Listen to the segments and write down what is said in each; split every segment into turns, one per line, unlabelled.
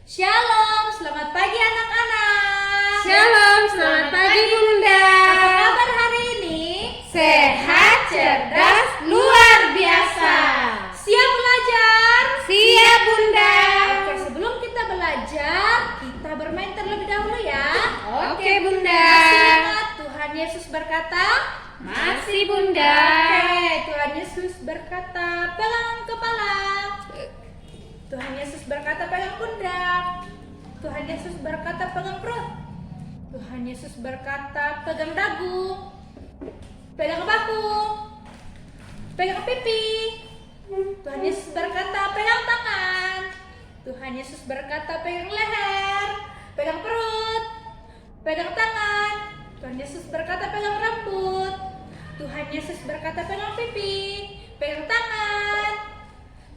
Shalom, selamat pagi anak-anak.
Shalom, selamat pagi Bunda.
Apa kabar hari ini?
Sehat, cerdas, luar biasa.
Siap belajar?
Siap Bunda.
Oke, sebelum kita belajar, kita bermain terlebih dahulu ya.
Oke Bunda.
Masih ingat Tuhan Yesus berkata?
Masih Bunda.
Oke, Tuhan Yesus berkata, pegang kepala. Tuhan Yesus berkata, pegang pundak. Tuhan Yesus berkata, pegang perut. Tuhan Yesus berkata, pegang dagu. Pegang bahu. Pegang pipi. Tuhan Yesus berkata, pegang tangan. Tuhan Yesus berkata, pegang leher. Pegang perut. Pegang tangan. Tuhan Yesus berkata, pegang rambut. Tuhan Yesus berkata, pegang pipi. Pegang tangan.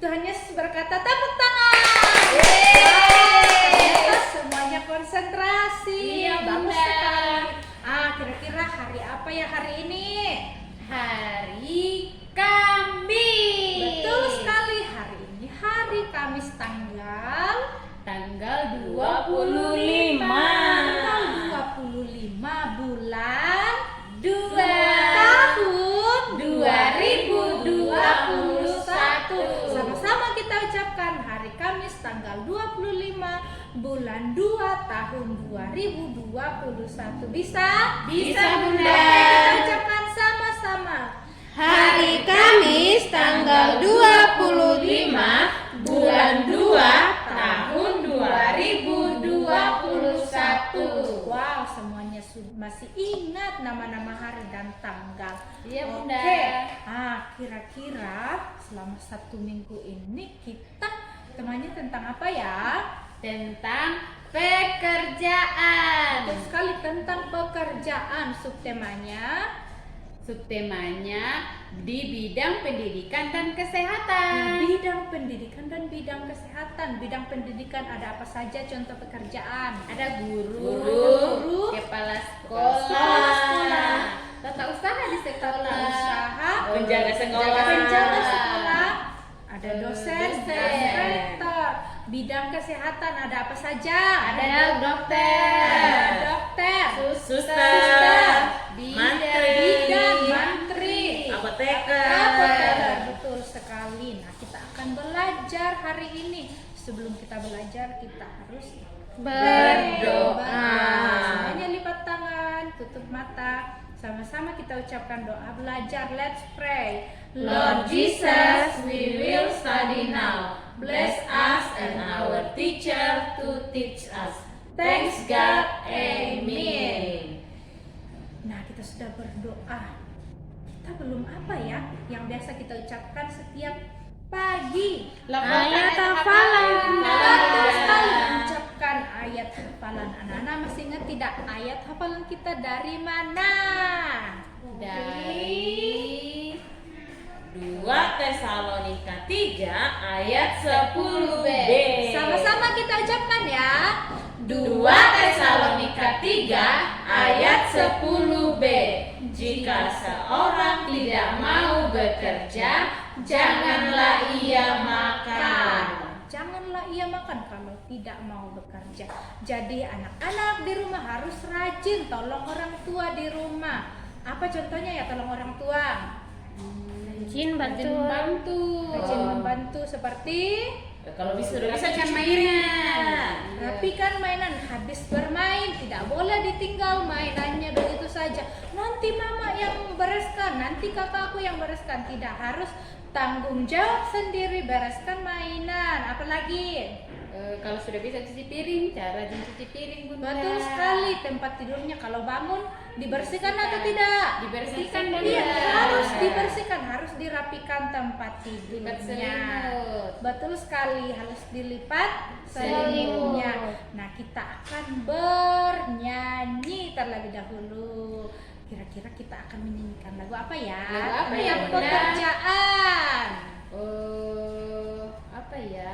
Tuhan Yesus berkata, tepuk tangan. Ternyata semuanya konsentrasi.
Iya,
Bagus
Bunda.
sekali. Kira-kira hari apa ya hari ini?
Hari Kamis.
Betul sekali, hari ini hari Kamis tanggal
25.
tanggal 25 bulan
2
tahun
2021.
Sama-sama kita ucapkan hari Kamis tanggal 25 bulan 2 tahun 2021. Bisa?
Bisa, Bunda.
Oke, kita ucapkan sama-sama.
Hari Kamis tanggal 25 bulan 2 tahun 2021.
Wow, semuanya masih ingat nama-nama hari dan tanggal.
Iya, Bunda.
Oke. Kira-kira selama 1 minggu ini kita temanya tentang apa ya?
Tentang pekerjaan.
Betul sekali, tentang pekerjaan. Subtemanya
di bidang pendidikan dan kesehatan.
bidang pendidikan dan bidang kesehatan. Bidang pendidikan ada apa saja contoh pekerjaan?
Ada
Guru,
guru, kepala sekolah,
tata usaha di sekolah,
Tata
usaha,
penjaga sekolah.
penjaga sekolah, ada dosen,
Dosen.
inspektor. Bidang kesehatan ada apa saja?
Ada dokter,
Ada dokter,
suster,
bidan, mantri,
apoteker.
betul sekali. Nah, kita akan belajar hari ini. Sebelum kita belajar, kita harus
Berdoa.
Semuanya lipat tangan, tutup mata. Sama-sama kita ucapkan doa belajar. Let's pray.
Lord Jesus, we will study now. Bless us and our teacher to teach us. Thanks God, amen.
Nah, kita sudah berdoa. Kita belum apa ya yang biasa kita ucapkan setiap pagi?
Ayat hafalan.
Betul sekali, mengucapkan ayat hafalan. Anak-anak masih ingat tidak ayat hafalan kita dari mana?
Dari 2 Tesalonika 3 ayat 10b.
Sama-sama kita ucapkan ya.
2 Tesalonika 3 ayat 10b. Jika seorang tidak mau bekerja, janganlah ia makan.
Janganlah ia makan kalau tidak mau bekerja. Jadi anak-anak di rumah harus rajin tolong orang tua di rumah. Apa contohnya ya tolong orang tua?
Rajin bantu.
Rajin membantu seperti
Kalau bisa kan mainan.
rapikan mainan. Habis bermain tidak boleh ditinggal mainannya begitu saja. Nanti mama yang bereskan, nanti kakakku yang bereskan. Tidak, harus tanggung jawab sendiri bereskan mainan. Apalagi
Kalau sudah bisa cuci piring, cara cuci piring Bunda.
betul sekali, tempat tidurnya kalau bangun dibersihkan atau tidak?
Dibersihkan, Bunda.
Iya, harus dibersihkan, harus dirapikan tempat tidurnya.
Lipat selimut.
Betul sekali, harus dilipat
Selimut.
selimutnya. Nah, kita akan bernyanyi terlebih dahulu. Kira-kira kita akan menyanyikan lagu apa ya?
Lagu apa ya,
Yang
Bunda?
pekerjaan.
Apa ya?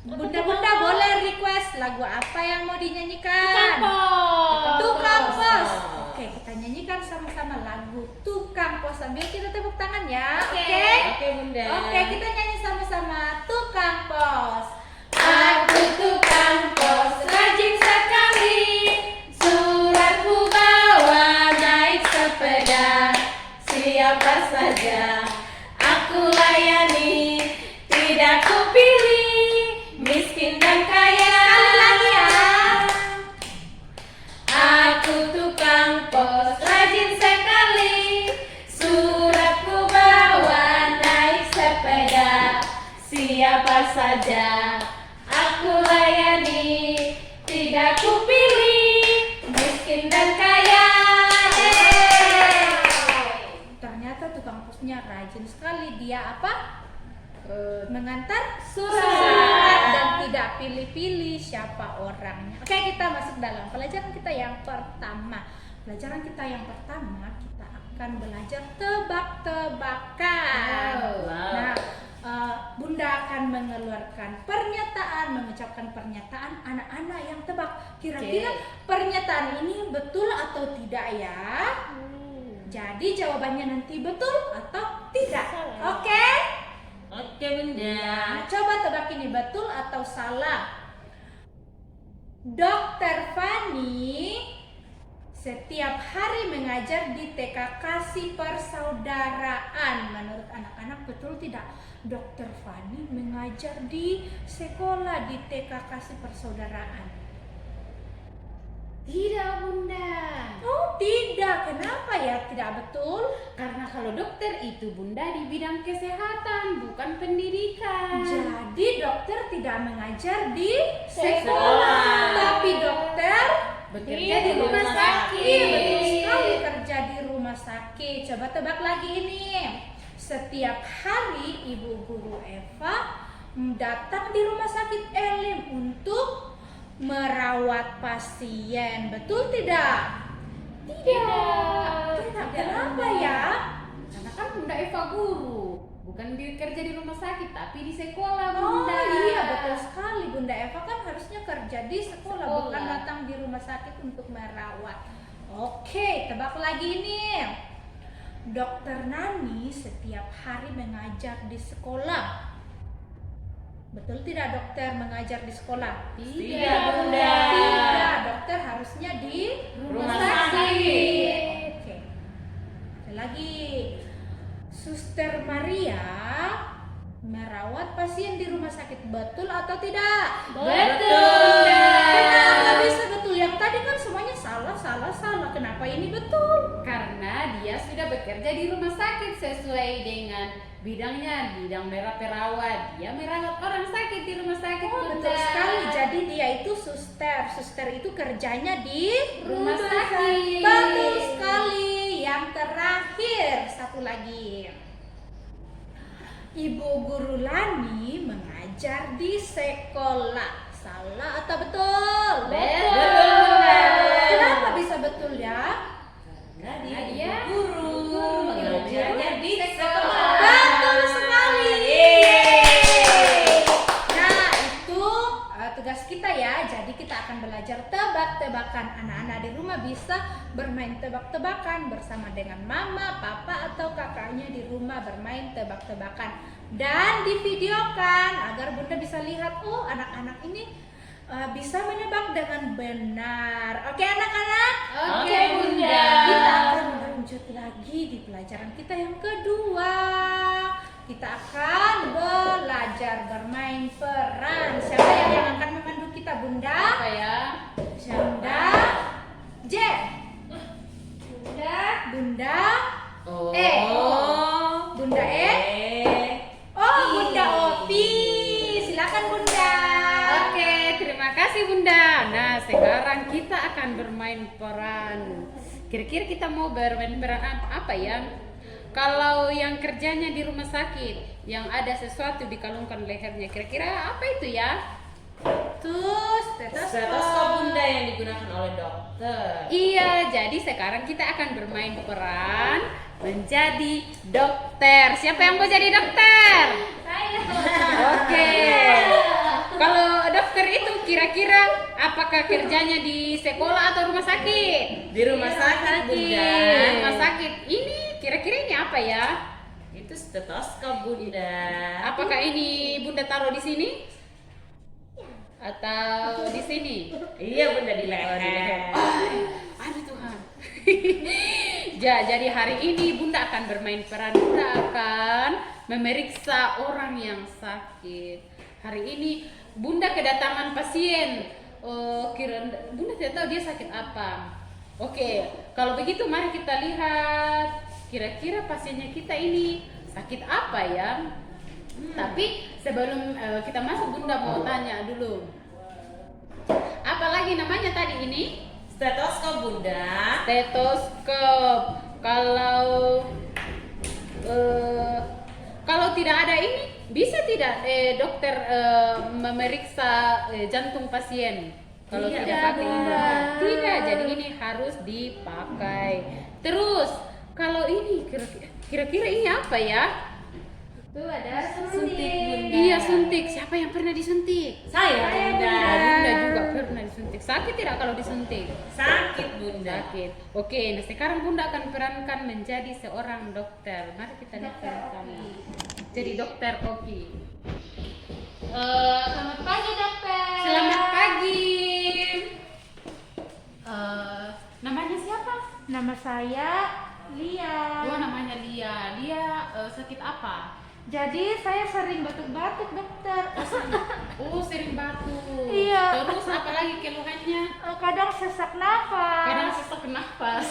Bunda-bunda boleh request lagu apa yang mau dinyanyikan?
Tukang
Tukang
pos.
pos. Oke, kita nyanyikan sama-sama lagu Tukang Pos sambil kita tepuk tangan ya. Oke.
Oke Bunda.
Oke, kita nyanyi sama-sama Tukang Pos.
Aku siapa saja aku layani, tidak kupilih miskin dan kaya.
Sekali lagi ya.
Aku tukang pos rajin sekali, surat ku bawa naik sepeda. Siapa saja aku layani, tidak kupilih miskin dan kaya.
Ternyata tukang posnya rajin sekali. Dia apa? Mengantar
Surat.
dan tidak pilih-pilih siapa orangnya. Oke, kita masuk dalam pelajaran kita yang pertama. Pelajaran kita yang pertama, kita akan belajar tebak-tebakan.
Wow.
Nah, Bunda akan mengeluarkan pernyataan, mengucapkan pernyataan, anak-anak yang tebak. Kira-kira pernyataan ini betul atau tidak ya? Jadi jawabannya nanti betul atau tidak. Oke?
Oke Bunda.
Nah, coba tebak ini betul atau salah. Dokter Fani setiap hari mengajar di TK Kasih Persaudaraan. Menurut anak-anak betul tidak? Dokter Fani mengajar di sekolah di TK Kasih Persaudaraan.
Tidak Bunda.
Oh tidak, kenapa ya tidak betul?
Karena kalau dokter itu Bunda di bidang kesehatan, bukan pendidikan.
Jadi dokter tidak mengajar di
Sekolah.
tapi dokter
Bekerja di rumah sakit.
Iya betul sekali, kerja di rumah sakit. Coba tebak lagi ini. Setiap hari Ibu Guru Eva datang di rumah sakit Elim untuk merawat pasien. Betul tidak? Tidak. Kenapa ya?
Karena kan Bunda Eva guru, bukan kerja di rumah sakit tapi di sekolah
Oh
Bunda.
iya betul sekali. Bunda Eva kan harusnya kerja di sekolah, bukan datang di rumah sakit untuk merawat. Oke, tebak lagi ini. Dokter Nani setiap hari mengajar di sekolah. Betul tidak dokter mengajar di sekolah?
Tidak Bunda.
Tidak, dokter harusnya di
Rumah sakit.
Oke. Ada lagi. Suster Maria merawat pasien di rumah sakit. Betul atau tidak?
Betul.
Kenapa bisa betul? Yang tadi kan semuanya salah. Kenapa ini betul?
Karena dia sudah bekerja di rumah sakit sesuai dengan bidangnya, bidang perawat. Dia merawat orang sakit di rumah sakit.
Oh,
Bunda.
betul sekali. Jadi dia itu suster. Suster itu kerjanya di
Rumah sakit.
Betul sekali. Yang terakhir, satu lagi. Ibu Guru Lani mengajar di sekolah. Salah atau betul?
Betul.
Kenapa bisa betul ya?
Karena dia guru mengajarnya di sekolah.
Betul sekali.
Yeay.
Nah, itu tugas kita ya. Jadi kita akan belajar tebak-tebakan. Anak-anak di rumah bisa bermain tebak-tebakan bersama dengan mama, papa, atau kakaknya di rumah bermain tebak-tebakan. Dan divideokan agar Bunda bisa lihat, oh anak-anak ini bisa menebak dengan benar. Oke anak-anak?
Oke, Bunda.
Kita akan lanjut lagi di pelajaran kita yang kedua. Kita akan belajar bermain peran. Siapa yang akan memandu kita, Bunda?
Apa ya?
Bunda J. Bunda
Oh.
Bunda E. Oh, Bunda Opi. Silakan Bunda.
Oke, terima kasih Bunda. Nah, sekarang kita akan bermain peran. Kira-kira kita mau bermain peran apa ya? Kalau yang kerjanya di rumah sakit, yang ada sesuatu dikalungkan lehernya, kira-kira apa itu ya?
Terus
Stetoskop Bunda yang digunakan oleh dokter.
Iya, jadi sekarang kita akan bermain peran menjadi dokter. Siapa yang mau jadi dokter? Oke. Kalau dokter itu kira-kira apakah kerjanya di sekolah atau rumah sakit?
Di rumah sakit Bunda.
Rumah sakit. Ini kira-kira ini apa ya?
Itu stetoskop Bunda.
Apakah ini Bunda taruh di sini? Atau di sini?
Iya Bunda, di leher.
Aduh Tuhan. jadi hari ini Bunda akan bermain peran. Bunda akan memeriksa orang yang sakit. Hari ini Bunda kedatangan pasien. Bunda tidak tahu dia sakit apa. Oke, kalau begitu mari kita lihat kira-kira pasiennya kita ini sakit apa ya. Tapi sebelum kita masuk, Bunda mau tanya dulu. Apa lagi namanya tadi ini?
Stetoskop, Bunda.
Stetoskop. Kalau tidak ada ini, bisa tidak dokter memeriksa jantung pasien? Kalau
Tidak,
tidak pakai ini,
Bunda.
tidak. Jadi ini harus dipakai. Terus kalau ini kira-kira ini apa ya?
Tuh ada
Suntik, Bunda.
Iya, suntik. Siapa yang pernah disuntik?
Saya, Bunda.
Bunda juga pernah disuntik. Sakit tidak kalau disuntik?
Sakit, Bunda.
Sakit. Oke, nah sekarang Bunda akan perankan menjadi seorang dokter. Mari kita lihat sama-sama. Jadi dokter Oki.
Selamat pagi dokter.
Selamat pagi. Namanya siapa?
Nama saya Lia.
Oh, namanya Lia. Lia sakit apa?
Jadi saya sering batuk-batuk dokter.
Oh, sering batuk.
Iya.
Terus apa lagi keluhannya?
Kadang sesak nafas.
Kadang sesak nafas.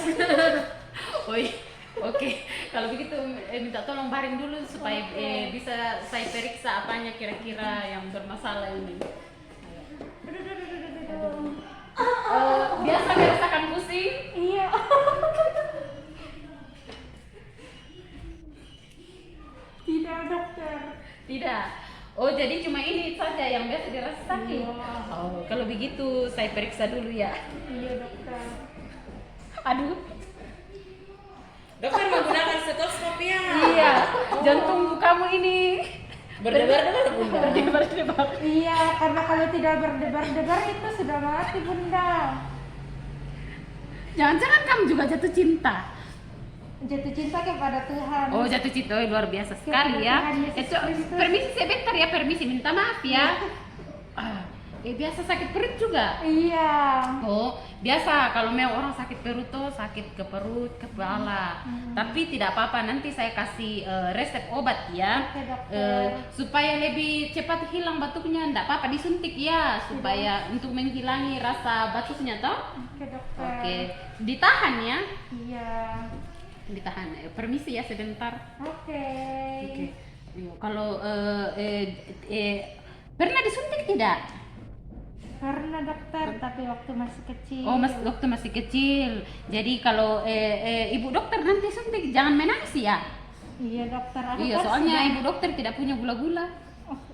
Oh, iya. Oke, kalau begitu minta tolong baring dulu supaya bisa saya periksa apanya kira-kira yang bermasalah ini. Biasa merasakan pusing?
Iya. Tidak dokter.
Tidak. Oh, jadi cuma ini saja yang biasa dirasa sakit.
Iya.
Oh, kalau begitu saya periksa dulu ya.
Iya dokter.
Aduh.
Dokter menggunakan stetoskop ya.
Iya, jantung kamu ini
Berdebar-debar, Bunda.
berdebar-debar.
Iya, karena kalau tidak berdebar-debar itu sudah mati bunda.
Jangan-jangan kamu juga jatuh cinta.
Jatuh cinta kepada Tuhan.
Oh, jatuh cinta, oh, luar biasa sekali ya.
Tuhan Yesus Kristus.
Permisi sebentar ya, permisi, minta maaf ya. Biasa sakit perut juga.
Iya.
Oh, biasa kalau memang orang sakit perut tuh sakit ke perut, kepala. Tapi tidak apa-apa, nanti saya kasih resep obat ya.
Oke, dokter.
Supaya lebih cepat hilang batuknya, enggak apa-apa disuntik ya, supaya untuk menghilangi rasa batuknya toh.
Oke dokter.
Oke, ditahan ya.
Iya.
Ditahan. Permisi ya sebentar.
Oke.
Oke. Kalau pernah disuntik tidak?
Karena dokter, tapi waktu masih kecil.
Oh, waktu masih kecil. Jadi kalau ibu dokter nanti suntik jangan menangis ya.
Iya dokter. Aku
Iya,
kan
soalnya
sudah-
ibu dokter tidak punya gula-gula.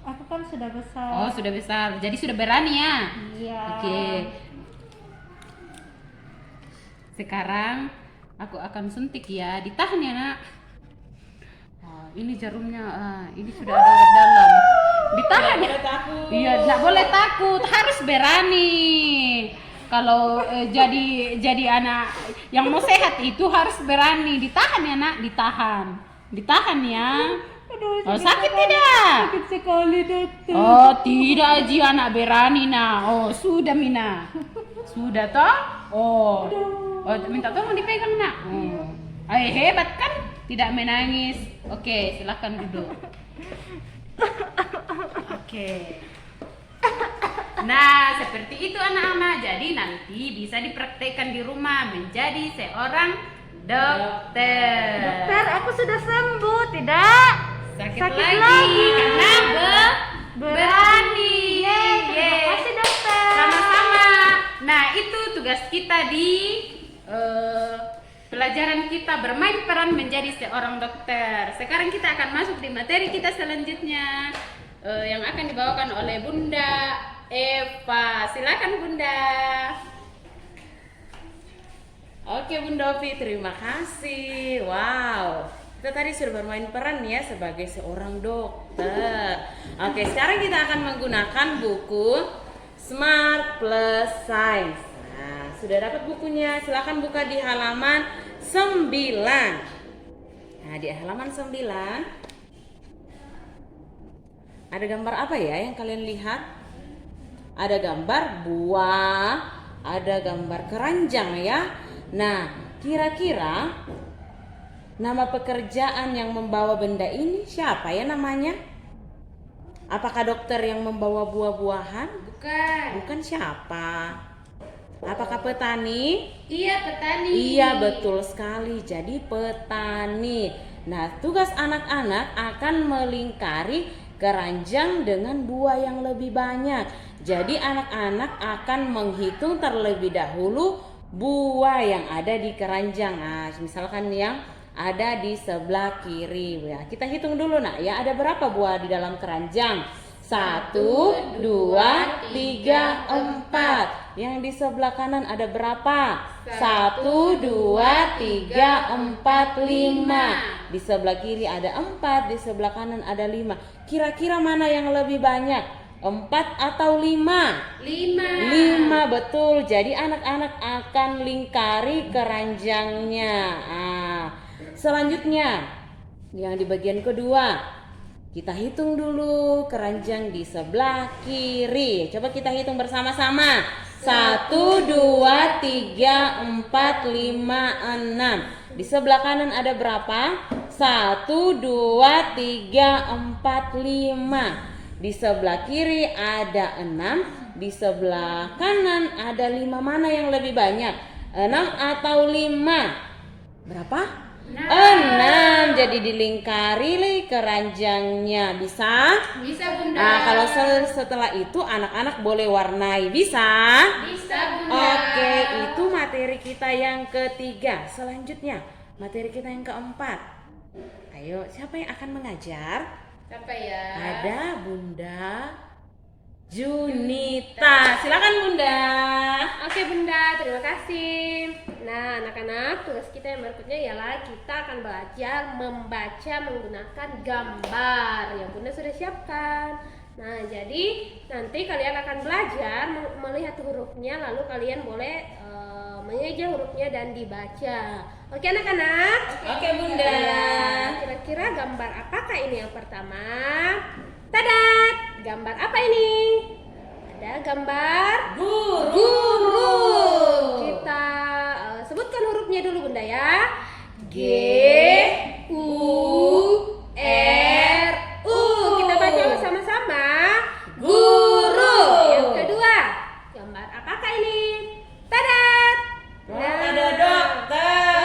aku kan sudah besar.
Oh, sudah besar. Jadi sudah berani ya.
Iya.
Oke. Sekarang aku akan suntik ya. Ditahan ya, Nak. Ini jarumnya. Ini sudah ada obat dalam. Ditahan ya.
Boleh takut.
Iya, nggak boleh takut, harus berani. Kalau jadi anak yang mau sehat itu harus berani. Ditahan ya, Nak, ditahan ya.
Aduh,
Oh, sakit tidak?
sakit sekali dokter.
Oh, tidak, Ji, anak berani nah. Oh, sudah Mina. Sudah toh? Oh. Oh, minta tolong dipegang, Nak. Oh. Ayo, hebat kan? Tidak menangis. Oke, silakan duduk. Oke. Nah, seperti itu anak-anak. Jadi nanti bisa dipraktekkan di rumah menjadi seorang dokter.
Dokter, aku sudah sembuh, tidak?
Sakit,
Sakit
lagi,
lagi.
karena berani.
Yeay, terima
Yeay.
kasih dokter.
Sama-sama. Nah, itu tugas kita di pelajaran kita bermain peran menjadi seorang dokter. Sekarang kita akan masuk di materi kita selanjutnya yang akan dibawakan oleh Bunda Eva. Silakan Bunda.
Oke, Bunda Opi, terima kasih. Wow, kita tadi sudah bermain peran ya sebagai seorang dokter. Oke, sekarang kita akan menggunakan buku Smart Plus Science. Nah, sudah dapat bukunya? Silahkan buka di halaman 9. Nah, di halaman 9 ada gambar apa ya yang kalian lihat? Ada gambar buah, ada gambar keranjang ya. Nah, kira-kira Nama pekerjaan yang membawa benda ini siapa ya namanya? Apakah dokter yang membawa buah-buahan?
Bukan.
Bukan, siapa? Apakah petani?
Iya, petani.
Iya, betul sekali. Jadi petani. Nah, tugas anak-anak akan melingkari keranjang dengan buah yang lebih banyak. Jadi anak-anak akan menghitung terlebih dahulu buah yang ada di keranjang. Nah, misalkan yang ada di sebelah kiri. Ya, kita hitung dulu nak ya, ada berapa buah di dalam keranjang? 1, 2, 3, 4. Yang di sebelah kanan ada berapa? 1, 2, 3, 4, 5. Di sebelah kiri ada 4, di sebelah kanan ada 5. Kira-kira mana yang lebih banyak? 4 atau 5? 5, betul. Jadi anak-anak akan lingkari keranjangnya. Selanjutnya yang di bagian kedua, kita hitung dulu keranjang di sebelah kiri. Coba kita hitung bersama-sama. 1, 2, 3, 4, 5, 6. Di sebelah kanan ada berapa? 1, 2, 3, 4, 5. Di sebelah kiri ada 6. Di sebelah kanan ada 5. Mana yang lebih banyak? 6 atau 5? Berapa? 6. Jadi dilingkari keranjangnya. Bisa?
Bisa, Bunda.
Nah, kalau setelah itu anak-anak boleh warnai. Bisa?
Bisa, Bunda.
Oke, itu materi kita yang ketiga. Selanjutnya materi kita yang keempat. Ayo, siapa yang akan mengajar?
Siapa ya?
Ada Bunda Junita. Silakan Bunda.
Oke Bunda, terima kasih. Nah anak-anak, tugas kita yang berikutnya ialah kita akan belajar membaca menggunakan gambar yang Bunda sudah siapkan. Nah jadi nanti kalian akan belajar melihat hurufnya, lalu kalian boleh mengeja hurufnya dan dibaca. Oke anak-anak?
Oke Bunda.
Kira-kira gambar apakah ini yang pertama? Tadat! Gambar apa ini? Ada gambar guru. Kita sebutkan hurufnya dulu Bunda ya. G U R U. Kita baca bersama-sama. Guru. Yang kedua, gambar apakah ini? Tadat!
Ada dokter.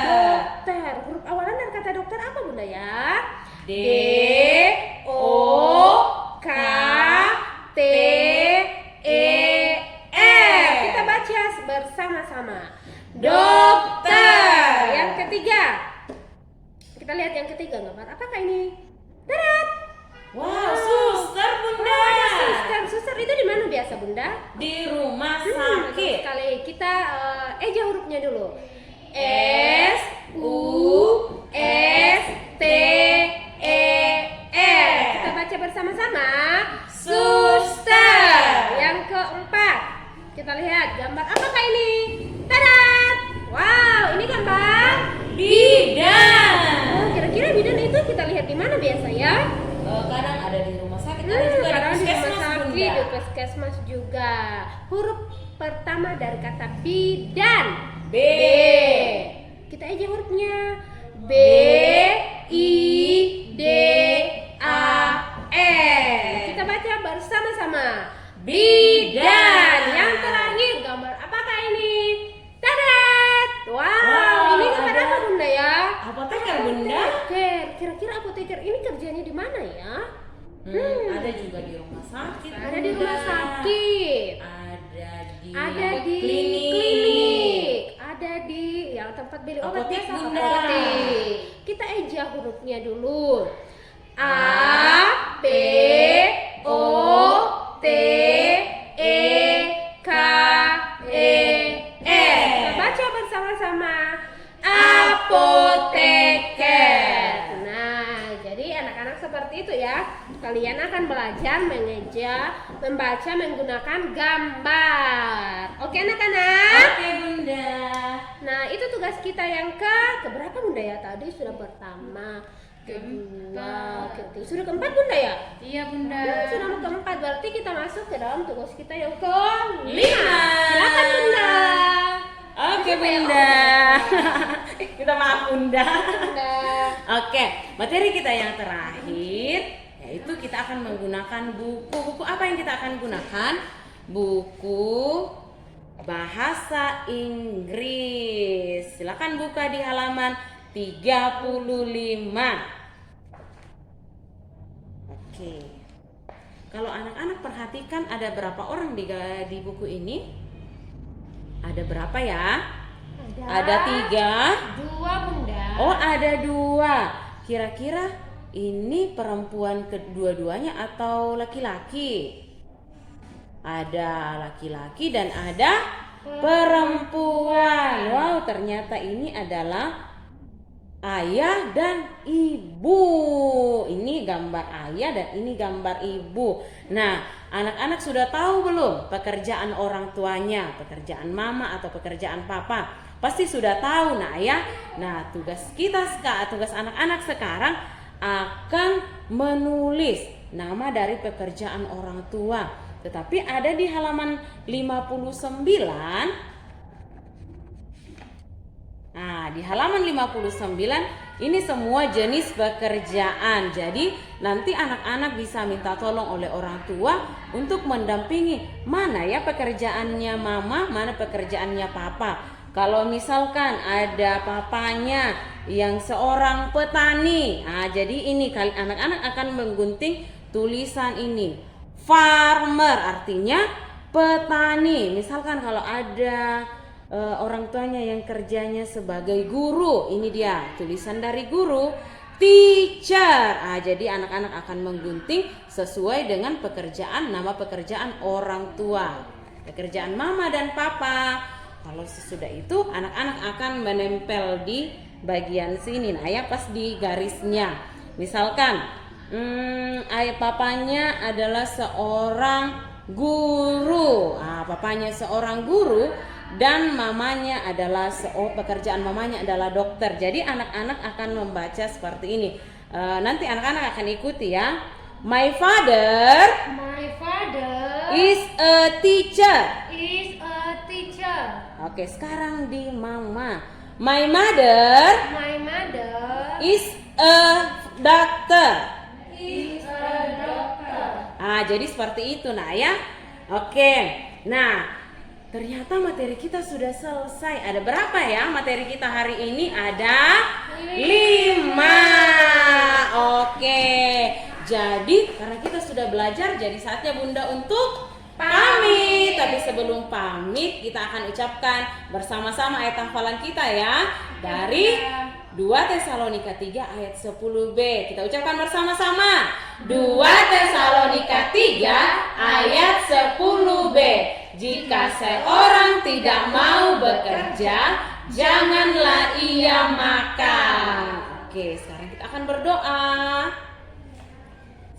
Dokter. Huruf awalan dari kata dokter apa Bunda ya?
D
O K T E R. Kita baca bersama-sama. Dokter. Yang ketiga. Kita lihat yang ketiga, gambar apakah ini? Tadat.
Wow, suster Bunda.
Suster itu di mana biasa Bunda?
Di rumah
Betul
sakit.
sekali. Kita eja hurufnya dulu. S U S T E R. Kita baca bersama-sama. Suster. Yang keempat, kita lihat gambar apakah ini? Tadat. Wow, ini gambar
Bidan.
Oh, kira-kira bidan itu kita lihat di mana biasa ya?
Kadang ada di rumah sakit, ada juga
Kadang
di
di rumah
puskesmas
sakit,
Bunda.
di puskesmas juga. Huruf pertama dari kata bidan.
B.
Kita aja hurufnya. B I D A N. Kita baca bersama-sama. Bidan. Yang terakhir, gambar apakah ini? Tadat. Wow, ini gambar
ada
apa Bunda ya?
apoteker Bunda.
Apoteker. Kira-kira apoteker ini kerjanya di mana ya?
Ada juga di rumah sakit.
Ada di rumah
Bunda.
sakit.
Ada di
Klinik. Ada di yang tempat beli obat
Apotek,
biasa,
Bunda.
apotek. Kita eja hurufnya dulu. A P O T E K E R. Kita baca bersama-sama. Apoteker. Nah, jadi anak-anak seperti itu ya. Kalian akan belajar mengeja, membaca menggunakan gambar. Oke anak-anak?
Oke Bunda.
Nah, itu tugas kita yang keberapa Bunda ya? Tadi sudah pertama, kedua, ketiga. Sudah keempat Bunda ya?
Iya, Bunda.
Sudah mau keempat, berarti kita masuk ke dalam tugas kita yang ke-5.
Lima.
Silakan Bunda.
Oke
Siapa yang
Bunda. Kita maaf Bunda.
Bunda.
Oke, materi kita yang terakhir yaitu kita akan menggunakan buku. Buku apa yang kita akan gunakan? Buku bahasa Inggris. Silakan buka di halaman 35. Oke. Kalau anak-anak perhatikan ada berapa orang di buku ini? Ada berapa ya? Ada 3.
2 Bunda.
Oh, ada 2. Kira-kira ini perempuan kedua-duanya atau laki-laki? Ada laki-laki dan ada perempuan. Wow, ternyata ini adalah ayah dan ibu. Ini gambar ayah dan ini gambar ibu. Nah, anak-anak sudah tahu belum pekerjaan orang tuanya, pekerjaan mama atau pekerjaan papa? Pasti sudah tahu, nah ya. Nah, tugas anak-anak sekarang akan menulis nama dari pekerjaan orang tua. Tetapi ada di halaman 59. Nah, di halaman 59 ini semua jenis pekerjaan. Jadi nanti anak-anak bisa minta tolong oleh orang tua untuk mendampingi mana ya pekerjaannya mama, mana pekerjaannya papa. Kalau misalkan ada papanya yang seorang petani, nah jadi ini anak-anak akan menggunting tulisan ini. Farmer artinya petani. Misalkan kalau ada orang tuanya yang kerjanya sebagai guru, ini dia tulisan dari guru, teacher. Jadi anak-anak akan menggunting sesuai dengan nama pekerjaan orang tua, pekerjaan mama dan papa. Kalau sesudah itu anak-anak akan menempel di bagian sini. Nah, ya pas di garisnya. Misalkan ayah papanya adalah seorang guru. Papanya seorang guru dan mamanya adalah pekerjaan mamanya adalah dokter. Jadi anak-anak akan membaca seperti ini. Nanti anak-anak akan ikuti ya. My father is a teacher. Oke, sekarang di mama. My mother is a doctor. Jadi seperti itu nah ya. Oke. Nah, ternyata materi kita sudah selesai. Ada berapa ya materi kita hari ini? Ada 5. Oke. Jadi karena kita sudah belajar, jadi saatnya Bunda untuk pamit. Tapi sebelum pamit kita akan ucapkan bersama-sama ayat hafalan kita ya. Dari 2 Tesalonika 3 ayat 10b. Kita ucapkan bersama-sama. 2 Tesalonika 3 ayat 10b. Jika seorang tidak mau bekerja, janganlah ia makan. Oke, sekarang kita akan berdoa.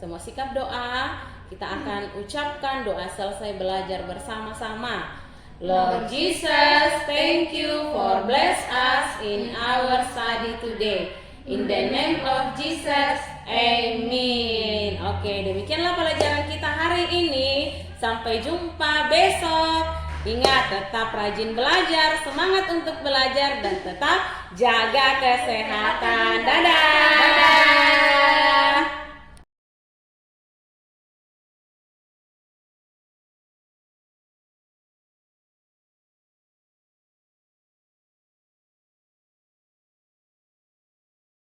Semua sikap doa kita akan ucapkan doa selesai belajar bersama-sama. Lord Jesus, thank you for bless us in our study today. In the name of Jesus, amen. Oke, demikianlah pelajaran kita hari ini. Sampai jumpa besok. Ingat, tetap rajin belajar, semangat untuk belajar, dan tetap jaga kesehatan. Dadah.